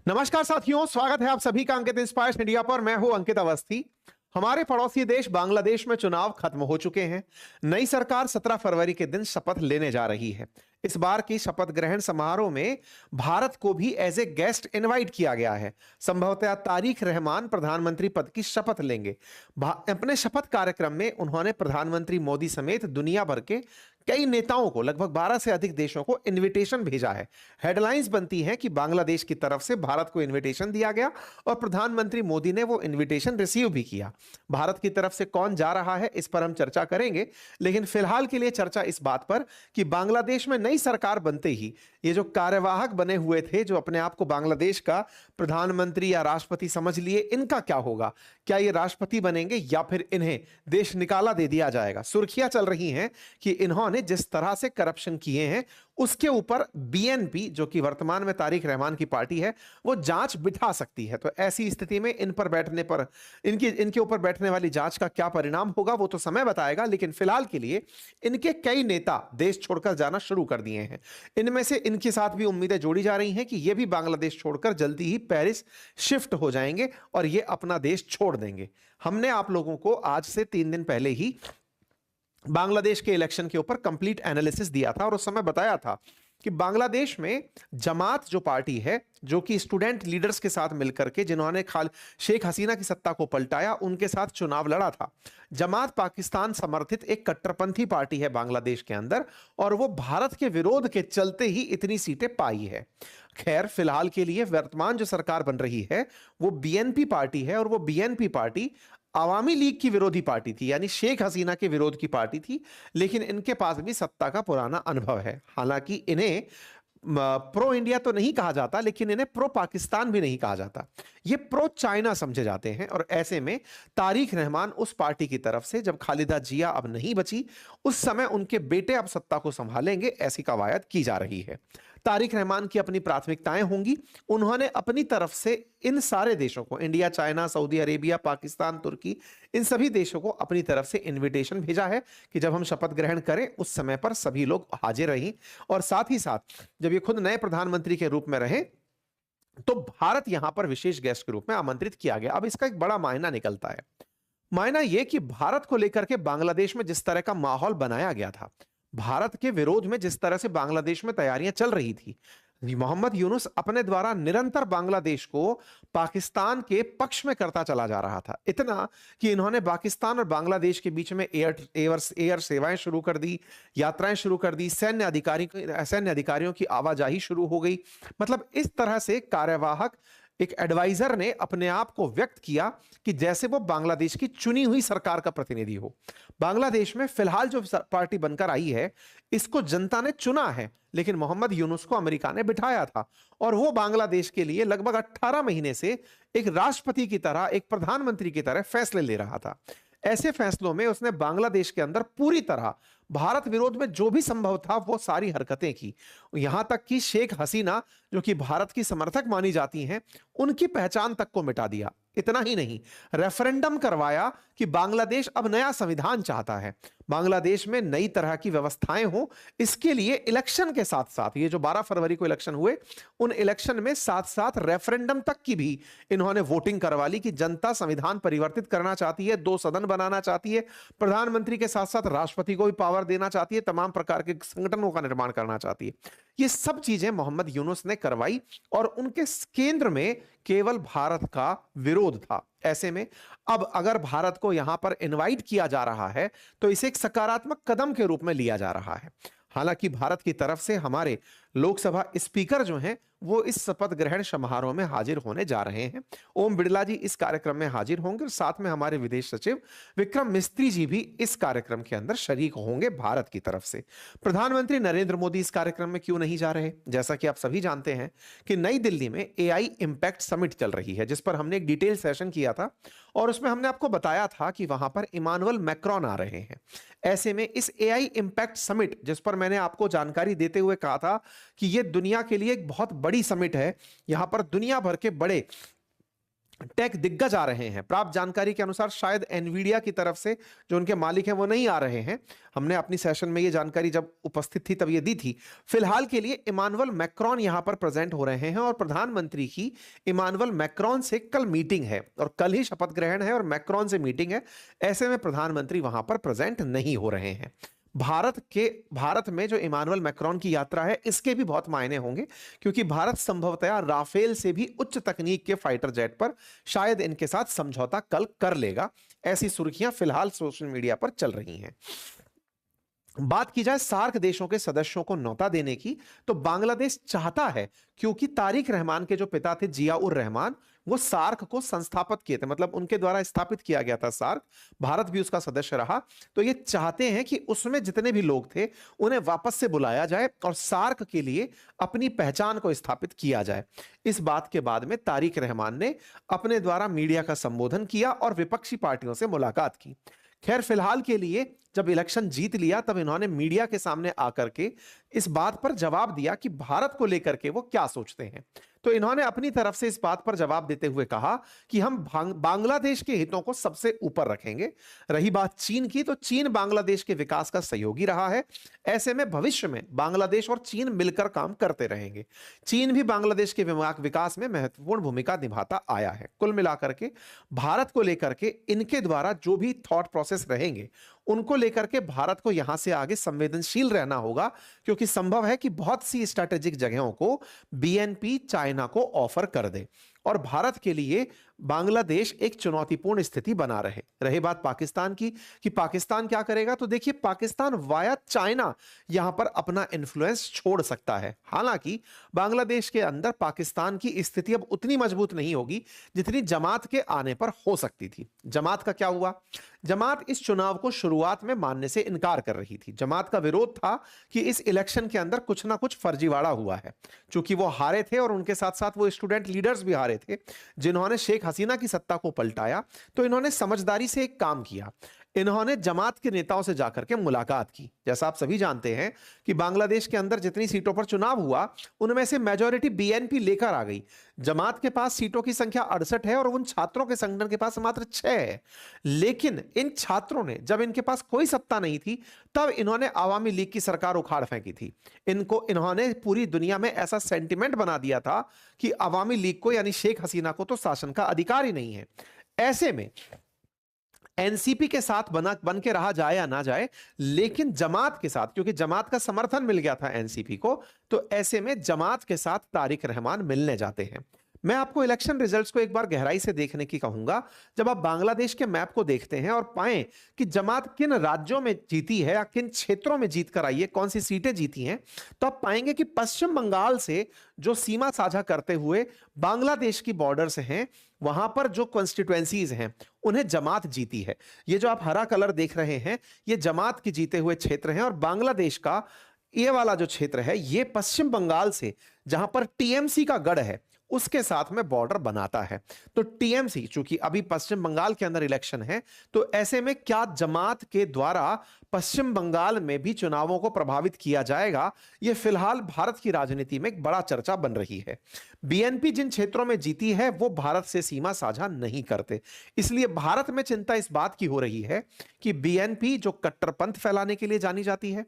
नमस्कार साथियों, स्वागत है आप सभी का अंकित इंस्पायर्स इंडिया पर। मैं हूं अंकित अवस्थी। हमारे पड़ोसी देश बांग्लादेश में चुनाव खत्म हो चुके हैं। नई सरकार 17 फरवरी के दिन शपथ लेने जा रही है। इस बार की शपथ ग्रहण समारोह में भारत को भी एज ए गेस्ट इनवाइट किया गया है। संभवतः तारिक रहमान प्रधानमंत्री पद की शपथ लेंगे। अपने शपथ कार्यक्रम में उन्होंने प्रधानमंत्री मोदी समेत दुनिया भर के कई नेताओं को, लगभग 12 से अधिक देशों को इनविटेशन भेजा है। हेडलाइंस बनती हैं कि बांग्लादेश की तरफ से भारत को इनविटेशन दिया गया और प्रधानमंत्री मोदी ने वो इनविटेशन रिसीव भी किया। भारत की तरफ से कौन जा रहा है इस पर हम चर्चा करेंगे, लेकिन फिलहाल के लिए चर्चा इस बात पर कि बांग्लादेश में नई सरकार बनते ही ये जो कार्यवाहक बने हुए थे, जो अपने आप को बांग्लादेश का प्रधानमंत्री या राष्ट्रपति समझ लिए, इनका क्या होगा? क्या ये राष्ट्रपति बनेंगे या फिर इन्हें देश निकाला दे दिया जाएगा? सुर्खियां चल रही हैं कि इन्होंने जिस तरह से करप्शन किए हैं उसके ऊपर बीएनपी, जो कि वर्तमान में तारिक रहमान की पार्टी है, वो जांच बिठा सकती है। तो ऐसी स्थिति में इन पर बैठने पर, इनके ऊपर बैठने वाली जांच का क्या परिणाम होगा वो तो समय बताएगा, लेकिन फिलहाल के लिए इनके कई नेता देश छोड़कर जाना शुरू कर दिए हैं। इनमें से इनके साथ भी उम्मीदें जोड़ी जा रही हैं कि ये भी बांग्लादेश छोड़कर जल्दी ही पेरिस शिफ्ट हो जाएंगे और ये अपना देश छोड़ देंगे। हमने आप लोगों को आज से 3 दिन पहले ही बांग्लादेश के इलेक्शन के ऊपर कंप्लीट एनालिसिस दिया था और उस समय बताया था कि बांग्लादेश में जमात जो पार्टी है, जो कि स्टूडेंट लीडर्स के साथ मिलकर के, जिन्होंने खाल शेख हसीना की सत्ता को पलटाया, उनके साथ चुनाव लड़ा था। जमात पाकिस्तान समर्थित एक कट्टरपंथी पार्टी है बांग्लादेश के अंदर और वो भारत के विरोध के चलते ही इतनी सीटें पाई है। खैर, फिलहाल के लिए वर्तमान जो सरकार बन रही है वो बीएनपी पार्टी है और वो बीएनपी पार्टी आवामी लीग की विरोधी पार्टी थी, यानी शेख हसीना के विरोध की पार्टी थी। लेकिन इनके पास भी सत्ता का पुराना अनुभव है। हालांकि इन्हें प्रो इंडिया तो नहीं कहा जाता, लेकिन इन्हें प्रो पाकिस्तान भी नहीं कहा जाता, ये प्रो चाइना समझे जाते हैं। और ऐसे में तारिक रहमान उस पार्टी की तरफ से, जब खालिदा जिया अब नहीं बची, उस समय उनके बेटे अब सत्ता को संभालेंगे, ऐसी कवायद की जा रही है। तारिक रहमान की अपनी प्राथमिकताएं होंगी। उन्होंने अपनी तरफ से इन सारे देशों को, India, China, Saudi Arabia, Pakistan, तुर्की, इन सभी देशों को अपनी तरफ से इनविटेशन भेजा है कि जब हम शपथ ग्रहण करें उस समय पर सभी लोग हाजिर रहें। और साथ ही साथ जब ये खुद नए प्रधानमंत्री के रूप में रहे तो भारत यहां पर विशेष गेस्ट के रूप में आमंत्रित किया गया। अब इसका एक बड़ा मायना निकलता है। मायना यह कि भारत को लेकर के बांग्लादेश में जिस तरह का माहौल बनाया गया था, भारत के विरोध में जिस तरह से बांग्लादेश में तैयारियां चल रही थी, मोहम्मद यूनुस अपने द्वारा निरंतर बांग्लादेश को पाकिस्तान के पक्ष में करता चला जा रहा था। इतना कि इन्होंने पाकिस्तान और बांग्लादेश के बीच में एयर सेवाएं शुरू कर दी, यात्राएं शुरू कर दी, सैन्य अधिकारियों की आवाजाही शुरू हो गई। मतलब इस तरह से कार्यवाहक एक एडवाइजर ने अपने आप को व्यक्त किया कि जैसे वो बांग्लादेश की चुनी हुई सरकार का प्रतिनिधि हो। बांग्लादेश में फिलहाल जो पार्टी बनकर आई है, इसको जनता ने चुना है, लेकिन मोहम्मद यूनुस को अमेरिका ने बिठाया था और वो बांग्लादेश के लिए लगभग 18 महीने से एक राष्ट्रपति की तरह, एक प्रधानमंत्री की तरह फैसले ले रहा था। ऐसे फैसलों में उसने बांग्लादेश के अंदर पूरी तरह भारत विरोध में जो भी संभव था वो सारी हरकतें की। यहां तक कि शेख हसीना, जो कि भारत की समर्थक मानी जाती हैं, उनकी पहचान तक को मिटा दिया। इतना ही नहीं, रेफरेंडम करवाया कि बांग्लादेश अब नया संविधान चाहता है, बांग्लादेश में नई तरह की व्यवस्थाएं हो। इसके लिए इलेक्शन के साथ साथ, ये जो 12 फरवरी को इलेक्शन हुए, उन इलेक्शन में साथ साथ रेफरेंडम तक की भी इन्होंने वोटिंग करवा ली कि जनता संविधान परिवर्तित करना चाहती है, 2 सदन बनाना चाहती है, प्रधानमंत्री के साथ साथ राष्ट्रपति को भी पावर देना चाहती है, तमाम प्रकार के संगठनों का निर्माण करना चाहती है। ये सब चीजें मोहम्मद यूनुस ने करवाई और उनके केंद्र में केवल भारत का विरोध था। ऐसे में अब अगर भारत को यहां पर इनवाइट किया जा रहा है तो इसे एक सकारात्मक कदम के रूप में लिया जा रहा है। हालांकि भारत की तरफ से हमारे लोकसभा स्पीकर जो हैं वो इस शपथ ग्रहण समारोह में हाजिर होने जा रहे हैं। ओम बिड़ला जी इस कार्यक्रम में हाजिर होंगे और साथ में हमारे विदेश सचिव विक्रम मिस्त्री जी भी इस कार्यक्रम के अंदर शरीक होंगे भारत की तरफ से। प्रधानमंत्री नरेंद्र मोदी इस कार्यक्रम में क्यों नहीं जा रहे? जैसा कि आप सभी जानते हैं कि नई दिल्ली में एआई इंपैक्ट समिट चल रही है, जिस पर हमने एक डिटेल सेशन किया था और उसमें हमने आपको बताया था कि वहां पर इमानुअल मैक्रोन आ रहे हैं। ऐसे में इस एआई इंपैक्ट समिट, जिस पर मैंने आपको जानकारी देते हुए कहा था कि यह दुनिया के लिए एक बहुत बड़ी समिट है, यहां पर दुनिया भर के बड़े टेक दिग्गज आ रहे हैं। प्राप्त जानकारी के अनुसार शायद एनवीडिया की तरफ से जो उनके मालिक हैं वो नहीं आ रहे हैं। हमने अपनी सेशन में ये जानकारी जब उपस्थित थी तब ये दी थी। फिलहाल के लिए इमानुअल मैक्रोन यहां पर प्रेजेंट हो रहे हैं और प्रधानमंत्री की इमानुअल मैक्रोन से कल मीटिंग है और कल ही शपथ ग्रहण है और मैक्रोन से मीटिंग है। ऐसे में प्रधानमंत्री वहां पर प्रेजेंट नहीं हो रहे हैं। भारत में जो इमानुअल मैक्रोन की यात्रा है इसके भी बहुत मायने होंगे, क्योंकि भारत संभवतः राफेल से भी उच्च तकनीक के फाइटर जेट पर शायद इनके साथ समझौता कल कर लेगा। ऐसी सुर्खियां फिलहाल सोशल मीडिया पर चल रही हैं। बात की जाए सार्क देशों के सदस्यों को न्योता देने की, तो बांग्लादेश चाहता है, क्योंकि तारिक रहमान के जो पिता थे जिया उर रहमान, वो सार्क को संस्थापित किए थे, मतलब उनके द्वारा स्थापित किया गया था सार्क। भारत भी उसका सदस्य रहा। तो ये चाहते हैं कि उसमें जितने भी लोग थे उन्हें वापस से बुलाया जाए और सार्क के लिए अपनी पहचान को स्थापित किया जाए। इस बात के बाद में तारिक रहमान ने अपने द्वारा मीडिया का संबोधन किया और विपक्षी पार्टियों से मुलाकात की। खैर, फिलहाल के लिए जब इलेक्शन जीत लिया तब इन्होंने मीडिया के सामने आकर के इस बात पर जवाब दिया कि भारत को लेकर के वो क्या सोचते हैं। तो इन्होंने अपनी तरफ से इस बात पर जवाब देते हुए कहा कि हम बांग्लादेश के हितों को सबसे ऊपर रखेंगे। रही बात चीन की, तो चीन बांग्लादेश के विकास का सहयोगी रहा है। ऐसे में भविष्य में बांग्लादेश और चीन मिलकर काम करते रहेंगे। चीन भी बांग्लादेश के विकास में महत्वपूर्ण भूमिका निभाता आया है। कुल मिलाकर के भारत को लेकर के इनके द्वारा जो भी थॉट प्रोसेस रहेंगे उनको लेकर के भारत को यहां से आगे संवेदनशील रहना होगा, क्योंकि संभव है कि बहुत सी स्ट्रैटेजिक जगहों को बीएनपी चाइना को ऑफर कर दे और भारत के लिए बांग्लादेश एक चुनौतीपूर्ण स्थिति बना रहे। रही बात पाकिस्तान की कि पाकिस्तान क्या करेगा, तो देखिए पाकिस्तान वाया चाइना यहां पर अपना इन्फ्लुएंस छोड़ सकता है। हालांकि बांग्लादेश के अंदर पाकिस्तान की स्थिति अब उतनी मजबूत नहीं होगी जितनी जमात के आने पर हो सकती थी। जमात का क्या हुआ? जमात इस चुनाव को शुरुआत में मानने से इनकार कर रही थी। जमात का विरोध था कि इस इलेक्शन के अंदर कुछ ना कुछ फर्जीवाड़ा हुआ है। चूंकि वो हारे थे और उनके साथ साथ वो स्टूडेंट लीडर्स भी हारे थे जिन्होंने शेख हसीना की सत्ता को पलटाया, तो इन्होंने समझदारी से एक काम किया। इन्होंने जमात के नेताओं से जाकर के मुलाकात की। जैसा आप सभी जानते हैं कि बांग्लादेश के अंदर जितनी सीटों पर चुनाव हुआ उनमें से मेजॉरिटी बीएनपी लेकर आ गई। जमात के पास सीटों की संख्या 68 है और उन छात्रों के संगठन के पास मात्र 6 है। लेकिन इन छात्रों ने जब इनके पास कोई सत्ता नहीं थी तब इन्होंने आवामी लीग की सरकार उखाड़ फेंकी थी। इन्होंने पूरी दुनिया में ऐसा सेंटिमेंट बना दिया था कि आवामी लीग को यानी शेख हसीना को तो शासन का अधिकार ही नहीं है। ऐसे में एनसीपी के साथ बन के रहा जाए या ना जाए, लेकिन जमात के साथ, क्योंकि जमात का समर्थन मिल गया था एनसीपी को, तो ऐसे में जमात के साथ तारिक रहमान मिलने जाते हैं। मैं आपको इलेक्शन रिजल्ट्स को एक बार गहराई से देखने की कहूंगा। जब आप बांग्लादेश के मैप को देखते हैं और पाएं कि जमात किन राज्यों में जीती है या किन क्षेत्रों में जीत कर आई है, कौन सी सीटें जीती हैं, तो आप पाएंगे कि पश्चिम बंगाल से जो सीमा साझा करते हुए बांग्लादेश की बॉर्डर से हैं, वहां पर जो कॉन्स्टिट्यूएंसीज हैं उन्हें जमात जीती है। ये जो आप हरा कलर देख रहे हैं ये जमात के जीते हुए क्षेत्र हैं और बांग्लादेश का ये वाला जो क्षेत्र है ये पश्चिम बंगाल से, जहां पर टीएमसी का गढ़ है, उसके साथ में बॉर्डर बनाता है। तो टीएमसी, चूंकि अभी पश्चिम बंगाल के अंदर इलेक्शन है, तो ऐसे में क्या जमात के द्वारा पश्चिम बंगाल में भी चुनावों को प्रभावित किया जाएगा, यह फिलहाल भारत की राजनीति में एक बड़ा चर्चा बन रही है। बीएनपी जिन क्षेत्रों में जीती है वो भारत से सीमा साझा नहीं करते, इसलिए भारत में चिंता इस बात की हो रही है कि बीएनपी जो कट्टरपंथ फैलाने के लिए जानी जाती है,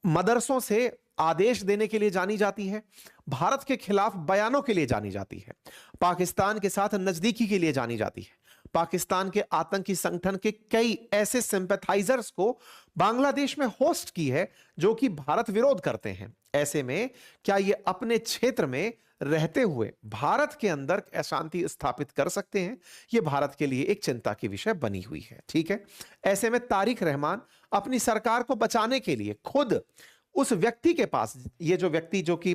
मदरसों से आदेश देने के लिए जानी जाती है, भारत के खिलाफ बयानों के लिए जानी जाती है, पाकिस्तान के साथ नजदीकी के लिए जानी जाती है, पाकिस्तान के आतंकी संगठन के कई ऐसे सिंपैथाइजर्स को बांग्लादेश में होस्ट की है जो कि भारत विरोध करते हैं। ऐसे में क्या ये अपने क्षेत्र में रहते हुए भारत के अंदर अशांति स्थापित कर सकते हैं? ये भारत के लिए एक चिंता की विषय बनी हुई है। ठीक है, ऐसे में तारिक रहमान अपनी सरकार को बचाने के लिए खुद उस व्यक्ति के पास, ये जो व्यक्ति जो कि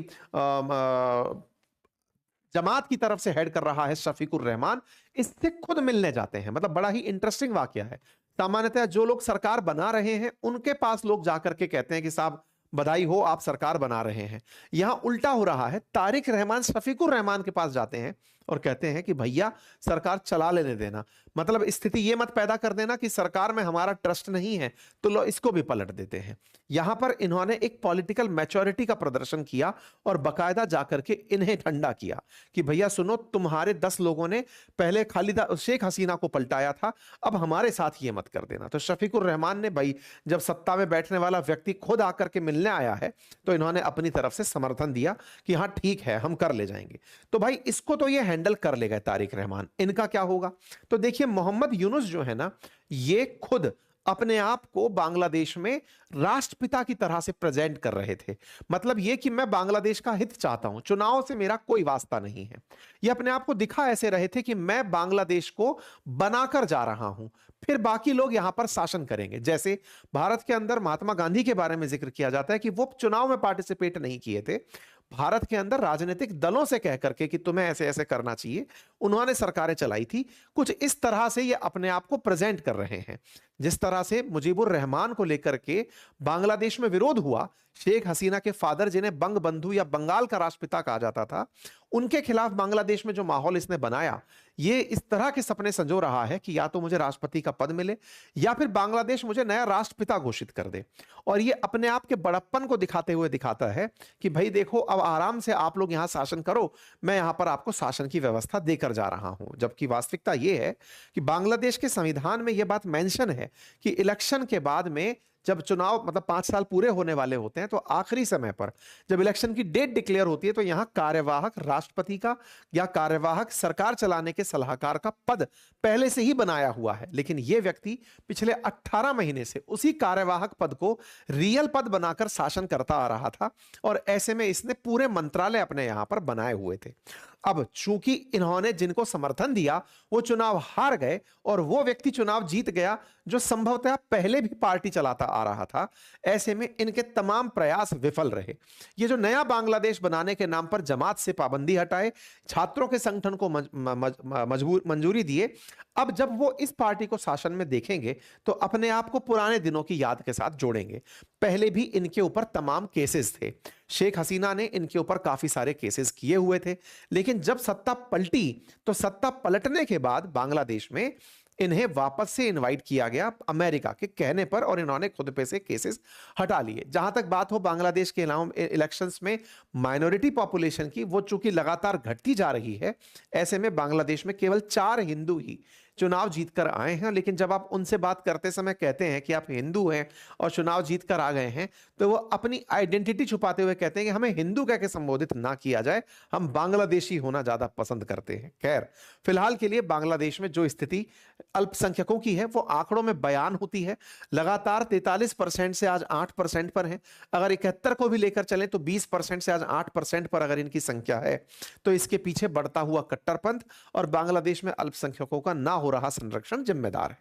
जमात की तरफ से हेड कर रहा है शफीकुर रहमान, इससे खुद मिलने जाते हैं। मतलब बड़ा ही इंटरेस्टिंग वाकया है। सामान्यतः जो लोग सरकार बना रहे हैं उनके पास लोग जाकर के कहते हैं कि साहब बधाई हो, आप सरकार बना रहे हैं। यहां उल्टा हो रहा है, तारिक रहमान शफीकुर रहमान के पास जाते हैं और कहते हैं कि भैया सरकार चला लेने देना, मतलब स्थिति ये मत पैदा कर देना कि सरकार में हमारा ट्रस्ट नहीं है तो लो इसको भी पलट देते हैं। यहां पर इन्होंने एक पॉलिटिकल मैच्योरिटी का प्रदर्शन किया और बकायदा जाकर के इन्हें ठंडा किया कि भैया सुनो, तुम्हारे 10 लोगों ने पहले खालिदा शेख हसीना को पलटाया था, अब हमारे साथ ये मत कर देना। तो शफीकुर रहमान ने भाई जब सत्ता में बैठने वाला व्यक्ति खुद आकर के मिलने आया है तो इन्होंने अपनी तरफ से समर्थन दिया कि हाँ ठीक है हम कर ले जाएंगे। तो भाई इसको तो ये हैंडल कर ले गए तारिक रहमान, इनका क्या होगा? तो देखिए मोहम्मद यूनुस जो है ना, ये खुद अपने आप को बांग्लादेश में राष्ट्रपिता की तरह से प्रेजेंट कर रहे थे। मतलब ये कि मैं बांग्लादेश का हित चाहता हूं, चुनाव से मेरा कोई वास्ता नहीं है। ये अपने आप को दिखा ऐसे रहे थे कि मैं बांग्लादेश को बनाकर जा रहा हूं, फिर बाकी लोग यहां पर शासन करेंगे। जैसे भारत के अंदर महात्मा गांधी के बारे में जिक्र किया जाता है कि वो चुनाव में पार्टिसिपेट नहीं किए थे, भारत के अंदर राजनीतिक दलों से कह करके कि तुम्हें ऐसे ऐसे करना चाहिए, उन्होंने सरकारें चलाई थी। कुछ इस तरह से ये अपने आप को प्रेजेंट कर रहे हैं। जिस तरह से मुजीबुर रहमान को लेकर के बांग्लादेश में विरोध हुआ, शेख हसीना के फादर जिन्हें बंग बंधु या बंगाल का राष्ट्रपिता कहा जाता था, उनके खिलाफ बांग्लादेश में जो माहौल इसने बनाया, ये इस तरह के सपने संजो रहा है कि या तो मुझे राष्ट्रपति का पद मिले या फिर बांग्लादेश मुझे नया राष्ट्रपिता घोषित कर दे। और ये अपने आप के बड़प्पन को दिखाते हुए दिखाता है कि भाई देखो अब आराम से आप लोग यहां शासन करो, मैं यहां पर आपको शासन की व्यवस्था देकर जा रहा हूं। जबकि वास्तविकता यह है कि बांग्लादेश के संविधान में यह बात मेंशन है कि इलेक्शन के बाद में जब चुनाव मतलब 5 साल पूरे होने वाले होते हैं तो आखिरी समय पर जब इलेक्शन की डेट डिक्लेयर होती है तो यहां कार्यवाहक राष्ट्रपति का या कार्यवाहक सरकार चलाने के सलाहकार का पद पहले से ही बनाया हुआ है। लेकिन यह व्यक्ति पिछले 18 महीने से उसी कार्यवाहक पद को रियल पद बनाकर शासन करता आ रहा था और ऐसे में इसने पूरे मंत्रालय अपने यहां पर बनाए हुए थे। अब चूंकि इन्होंने जिनको समर्थन दिया वो चुनाव हार गए और वो व्यक्ति चुनाव जीत गया जो संभवतः पहले भी पार्टी चलाता आ रहा था, ऐसे में इनके तमाम प्रयास विफल रहे। ये जो नया बांग्लादेश बनाने के नाम पर जमात से पाबंदी हटाए, छात्रों के संगठन को मंजूरी दिए, अब जब वो इस पार्टी को शासन में देखेंगे तो अपने आप को पुराने दिनों की याद के साथ जोड़ेंगे। पहले भी इनके ऊपर तमाम केसेस थे, शेख हसीना ने इनके ऊपर काफी सारे केसेस किए हुए थे, लेकिन जब सत्ता पलटी तो सत्ता पलटने के बाद बांग्लादेश में इन्हें वापस से इनवाइट किया गया अमेरिका के कहने पर और इन्होंने खुद पे से केसेस हटा लिए। जहां तक बात हो बांग्लादेश के इलेक्शंस में माइनॉरिटी पॉपुलेशन की, वो चूंकि लगातार घटती जा रही है, ऐसे में बांग्लादेश में केवल 4 हिंदू ही चुनाव जीतकर आए हैं। लेकिन जब आप उनसे बात करते समय कहते हैं कि आप हिंदू हैं और चुनाव जीतकर आ गए हैं, तो वो अपनी आइडेंटिटी छुपाते हुए कहते हैं कि हमें हिंदू कह के संबोधित ना किया जाए, हम बांग्लादेशी होना ज्यादा पसंद करते हैं। खैर, फिलहाल के लिए बांग्लादेश में जो स्थिति अल्पसंख्यकों की है वो आंकड़ों में बयान होती है। लगातार 43% से आज 8% पर है। अगर 71 को भी लेकर चलें तो 20% से आज 8% पर अगर इनकी संख्या है, तो इसके पीछे बढ़ता हुआ कट्टरपंथ और बांग्लादेश में अल्पसंख्यकों का ना हो रहा संरक्षण जिम्मेदार है।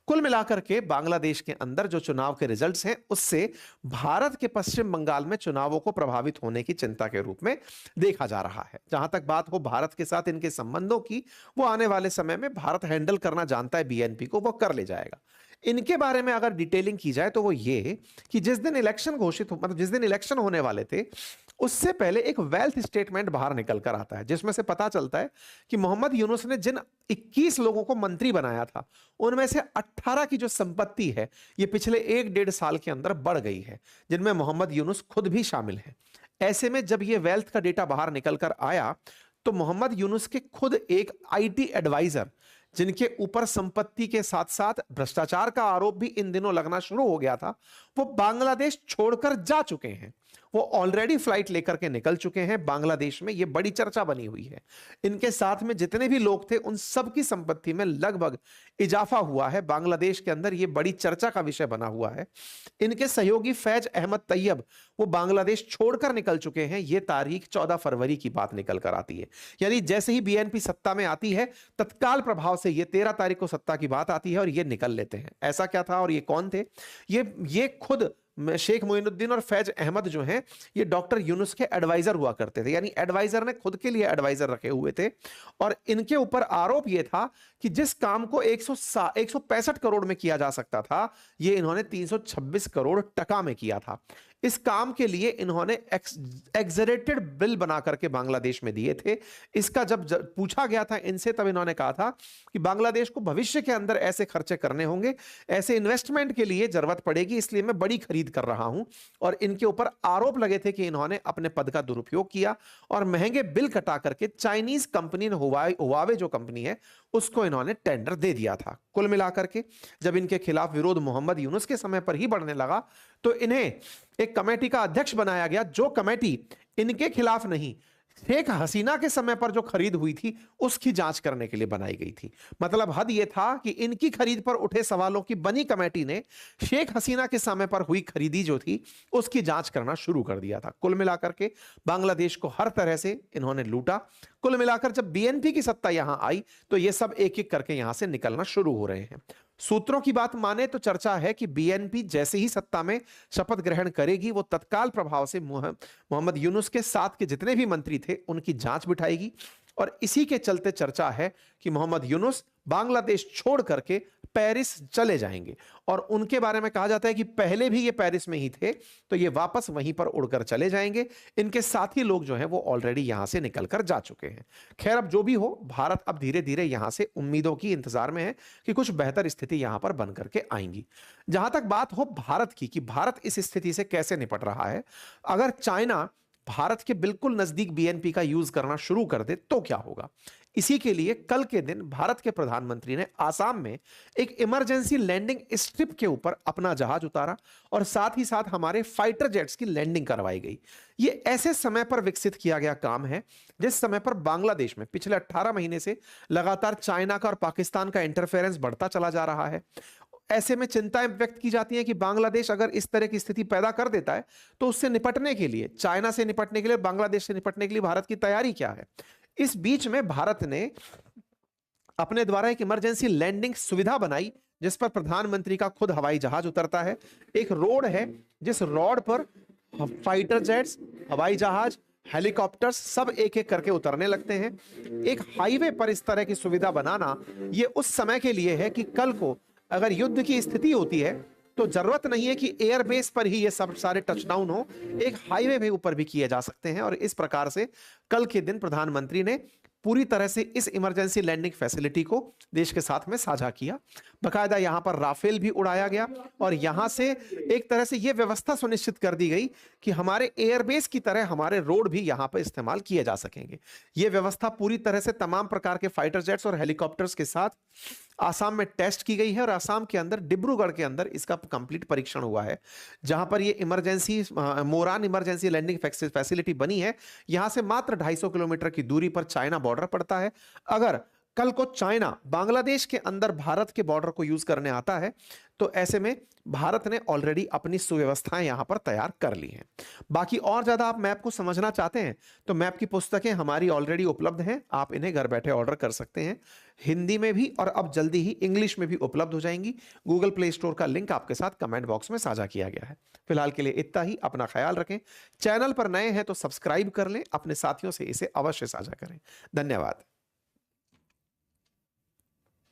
कुल मिलाकर के बांग्लादेश के अंदर जो चुनाव के रिजल्ट्स हैं, उससे भारत के पश्चिम बंगाल में चुनावों को प्रभावित होने की चिंता के रूप में देखा जा रहा है। जहां तक बात हो भारत के साथ इनके संबंधों की, वो आने वाले समय में भारत हैंडल करना जानता है बीएनपी को, वो कर ले जाएगा। इनके बारे में अगर डिटेलिंग की जाए तो वो ये कि जिस दिन इलेक्शन घोषित हो, मतलब जिस दिन इलेक्शन होने वाले थे, उससे पहले एक वेल्थ स्टेटमेंट बाहर निकल कर आता है जिसमें से पता चलता है कि मोहम्मद यूनुस ने जिन 21 लोगों को मंत्री बनाया था, उनमें से 18 की जो संपत्ति है ये पिछले 1-1.5 साल के अंदर बढ़ गई है, जिनमें मोहम्मद यूनुस खुद भी शामिल है। ऐसे में जब ये वेल्थ का डेटा बाहर निकल कर आया तो मोहम्मद यूनुस के खुद एक आईटी एडवाइजर, जिनके ऊपर संपत्ति के साथ साथ भ्रष्टाचार का आरोप भी इन दिनों लगना शुरू हो गया था, वो बांग्लादेश छोड़कर जा चुके हैं। वो ऑलरेडी फ्लाइट लेकर के निकल चुके हैं। बांग्लादेश में ये बड़ी चर्चा बनी हुई है। इनके साथ में जितने भी लोग थे उन सब की संपत्ति में लगभग इजाफा हुआ है। बांग्लादेश के अंदर ये बड़ी चर्चा का विषय बना हुआ है। इनके सहयोगी फैज अहमद तैयब वो बांग्लादेश छोड़कर निकल चुके हैं। ये तारीख 14 फरवरी की बात निकल कर आती है, यानी जैसे ही बीएनपी सत्ता में आती है तत्काल प्रभाव से ये 13 तारीख को सत्ता की बात आती है और ये निकल लेते हैं। ऐसा क्या था और ये कौन थे? ये खुद शेख मोइनुद्दीन और फैज अहमद जो हैं, ये डॉक्टर यूनुस के एडवाइजर हुआ करते थे, यानी एडवाइजर ने खुद के लिए एडवाइजर रखे हुए थे। और इनके ऊपर आरोप ये था कि जिस काम को 165 करोड़ में किया जा सकता था, ये इन्होंने 326 करोड़ टका में किया था। इस काम के लिए इन्होंने एक्सरेटेड बिल बना करके बांग्लादेश में दिए थे। इसका जब पूछा गया था इनसे, तब इन्होंने कहा था कि बांग्लादेश को भविष्य के अंदर ऐसे खर्चे करने होंगे, ऐसे इन्वेस्टमेंट के लिए जरूरत पड़ेगी, इसलिए मैं बड़ी खरीद कर रहा हूं। और इनके ऊपर आरोप लगे थे कि इन्होंने अपने पद का दुरुपयोग किया और महंगे बिल कटा करके चाइनीज कंपनी हुआवे जो कंपनी है उसको इन्होंने टेंडर दे दिया था। कुल मिलाकर के जब इनके खिलाफ विरोध मोहम्मद यूनुस के समय पर ही बढ़ने लगा तो इन्हें एक कमेटी का अध्यक्ष बनाया गया, जो कमेटी इनके खिलाफ नहीं, शेख हसीना के समय पर जो खरीद हुई थी उसकी जांच करने के लिए बनाई गई थी। मतलब हद यह था कि इनकी खरीद पर उठे सवालों की बनी कमेटी ने शेख हसीना के समय पर हुई खरीदी जो थी उसकी जांच करना शुरू कर दिया था। कुल मिलाकर के बांग्लादेश को हर तरह से इन्होंने लूटा। कुल मिलाकर जब बीएनपी की सत्ता यहां आई तो ये सब एक एक करके यहां से निकलना शुरू हो रहे हैं। सूत्रों की बात माने तो चर्चा है कि बीएनपी जैसे ही सत्ता में शपथ ग्रहण करेगी वो तत्काल प्रभाव से मोहम्मद यूनुस के साथ के जितने भी मंत्री थे उनकी जांच बिठाएगी। और इसी के चलते चर्चा है कि मोहम्मद यूनुस बांग्लादेश छोड़ करके पेरिस चले जाएंगे। और उनके बारे में कहा जाता है कि पहले भी ये पेरिस में ही थे, तो ये वापस वहीं पर उड़कर चले जाएंगे। इनके साथी लोग जो हैं वो ऑलरेडी यहां से निकलकर जा चुके हैं। खैर, अब जो भी हो, भारत अब धीरे धीरे यहां से उम्मीदों की इंतजार में है कि कुछ बेहतर स्थिति यहां पर बन करके आएंगी। जहां तक बात हो भारत की कि भारत इस स्थिति से कैसे निपट रहा है, अगर चाइना भारत के बिल्कुल नजदीक बीएनपी का यूज करना शुरू कर दे तो क्या होगा। इसी के लिए कल के दिन भारत के प्रधानमंत्री ने आसाम में एक इमरजेंसी लैंडिंग स्ट्रिप के ऊपर अपना जहाज उतारा और साथ ही साथ हमारे फाइटर जेट्स की लैंडिंग करवाई गई। यह ऐसे समय पर विकसित किया गया काम है जिस समय पर बांग्लादेश में पिछले 18 महीने से लगातार चाइना का और पाकिस्तान का इंटरफेरेंस बढ़ता चला जा रहा है। ऐसे में चिंताएं व्यक्त की जाती हैं कि बांग्लादेश अगर इस तरह की स्थिति पैदा कर देता है तो उससे निपटने के लिए, चाइना से निपटने के लिए, बांग्लादेश से निपटने के लिए भारत की तैयारी क्या है। इस बीच में भारत ने अपने द्वारा एक इमरजेंसी लैंडिंग सुविधा बनाई जिस पर प्रधानमंत्री का खुद हवाई जहाज उतरता है। एक रोड है जिस रोड पर फाइटर जेट्स, हवाई जहाज, हेलीकॉप्टर्स सब एक एक करके उतरने लगते हैं। एक हाईवे पर इस तरह की सुविधा बनाना यह उस समय के लिए है कि कल को अगर युद्ध की स्थिति होती है तो जरूरत नहीं है कि एयरबेस पर ही ये सब सारे टचडाउन हो, एक हाईवे के ऊपर भी किए जा सकते हैं। और इस प्रकार से कल के दिन प्रधानमंत्री ने पूरी तरह से इस इमरजेंसी लैंडिंग फैसिलिटी को देश के साथ में साझा किया। बकायदा यहां पर राफेल भी उड़ाया गया और यहां से एक तरह से यह व्यवस्था सुनिश्चित कर दी गई कि हमारे एयरबेस की तरह हमारे रोड भी यहां पर इस्तेमाल किए जा सकेंगे। यह व्यवस्था पूरी तरह से तमाम प्रकार के फाइटर जेट्स और हेलीकॉप्टर्स के साथ आसाम में टेस्ट की गई है और आसाम के अंदर डिब्रूगढ़ के अंदर इसका कंप्लीट परीक्षण हुआ है। जहां पर यह emergency Moran emergency landing facility बनी है, यहां से मात्र 250 किलोमीटर की दूरी पर चाइना बॉर्डर पड़ता है। अगर कल को चाइना बांग्लादेश के अंदर भारत के बॉर्डर को यूज करने आता है तो ऐसे में भारत ने ऑलरेडी अपनी सुव्यवस्थाएं यहां पर तैयार कर ली हैं। बाकी और ज्यादा आप मैप को समझना चाहते हैं तो मैप की पुस्तकें हमारी ऑलरेडी उपलब्ध हैं, आप इन्हें घर बैठे ऑर्डर कर सकते हैं। हिंदी में भी और अब जल्दी ही इंग्लिश में भी उपलब्ध हो जाएंगी। गूगल प्ले स्टोर का लिंक आपके साथ कमेंट बॉक्स में साझा किया गया है। फिलहाल के लिए इतना ही, अपना ख्याल रखें। चैनल पर नए हैं तो सब्सक्राइब कर लें, अपने साथियों से इसे अवश्य साझा करें। धन्यवाद।